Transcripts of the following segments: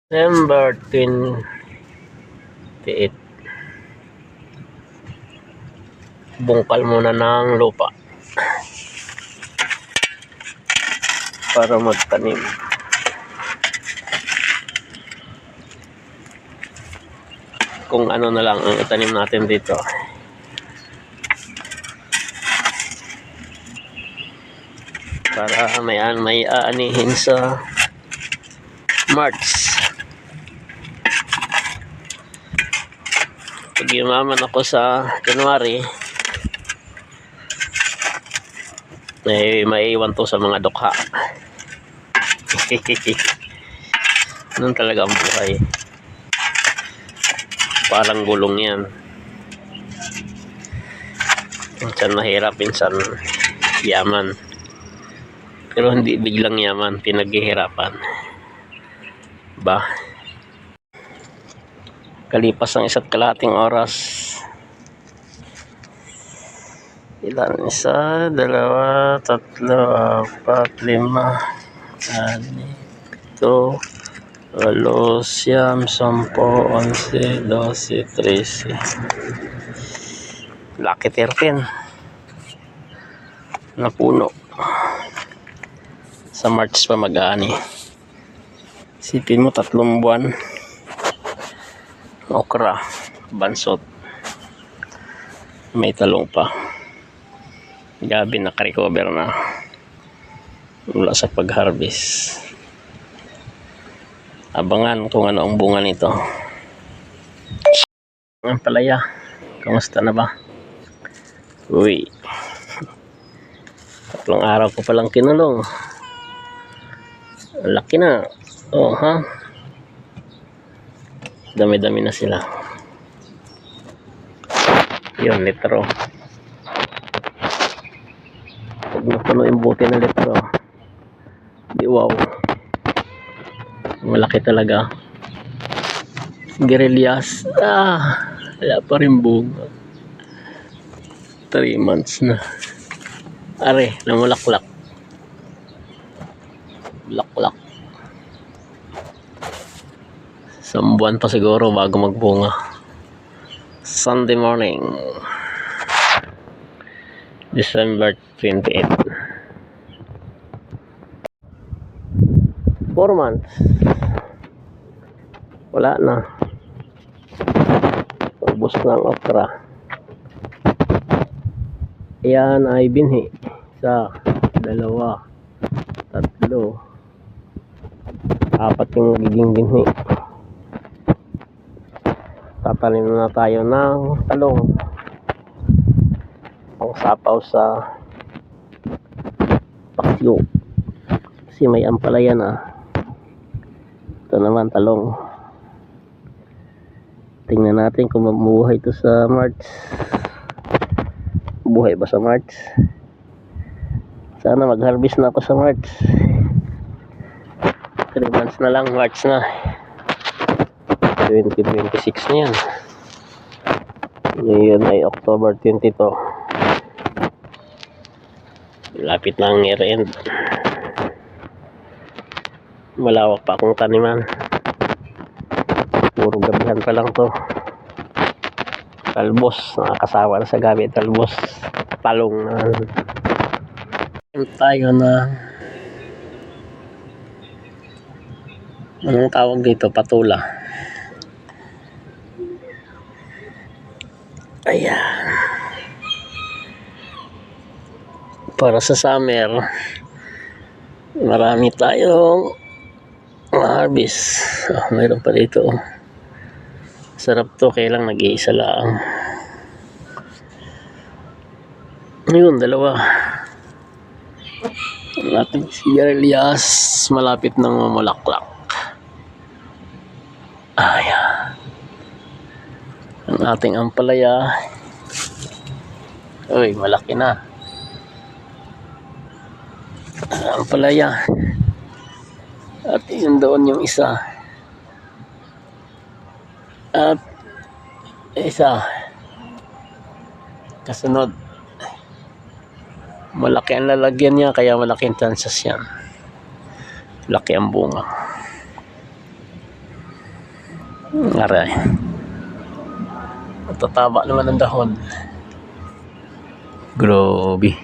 December 28. Bungkal muna ng lupa para magtanim. Kung ano na lang ang itanim natin dito. Para may aanihin sa March. Pag yumaman ako sa January, may iwan to sa mga dukha. Ganun talaga ang buhay. Parang gulong yan. Minsan mahirap, minsan yaman. Pero hindi biglang yaman, pinaghihirapan. Ba? Kalipas ang 1.5 oras. Ilan? 1, 2, 3, 4, 5, 6, 7, 8, 9, 10, 11, 12, 13. Lucky 13 na puno. Sa March pa mag-aani. Isipin mo 3 buwan. Okra, bansot, may talong pa. Gabi naka-recover na mula sa pag-harvest. Abangan kung ano ang bunga nito. Ang palaya, kamusta na ba? Uy, 3 araw ko palang kinulong. Laki na. Oh, ha? Dami-dami na sila. Yun, litro. Pag napuno yung bote na litro, di wow. Malaki talaga. Guerrillas. Wala pa rin bunga. 3 months na. Are, namulaklak. Laklak. 1 buwan pa siguro bago magbunga. Sunday morning, December 28. 4 months. Wala na. Ubus na ang okra. Ayan ay binhi. 1, 2, 3, 4 yung nagiging binhi. Tatanim na tayo ng talong pang sapaw sa paksyo kasi may ampalaya na. Ito naman talong. Tingnan natin kung mabuhay ito sa March. Buhay ba sa March? Sana mag-harvest na ako sa March. 3 months na lang, March na. 2026 na yan. Ngayon ay October 22. Lapit na ang year end. Malawak pa akong taniman. Puro gabihan pa lang to. Talbos, nakakasawa na sa gabi. Talbos, talong na. Tayo na anong tawag dito? Patula. Ayan. Para sa summer, marami tayong harvest. Mayroon pa dito. Sarap to, kailang nag-iisa lang. Yun, 2. Ang ating sigarilyas malapit ng mamulaklak. Ayan. Ang ating ampalaya. Uy, malaki na. Ampalaya. At yun doon yung isa. At isa. Kasunod. Malaki ang lalagyan niya, kaya malaking chances yan. Laki ang bunga. Aray. Matataba naman ang dahon. Grabe.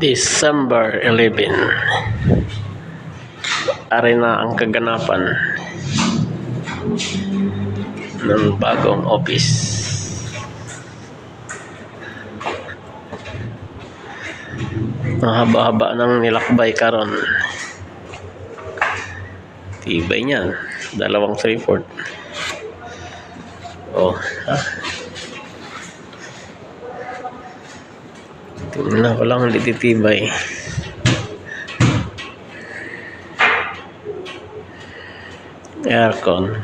December 11. Ari na ang kaganapan ng bagong office. Mahaba-haba ng nilakbay karon. Tibay niyan. 2/3. Oh, ha? Tingnan ko lang, hindi titibay. Aircon.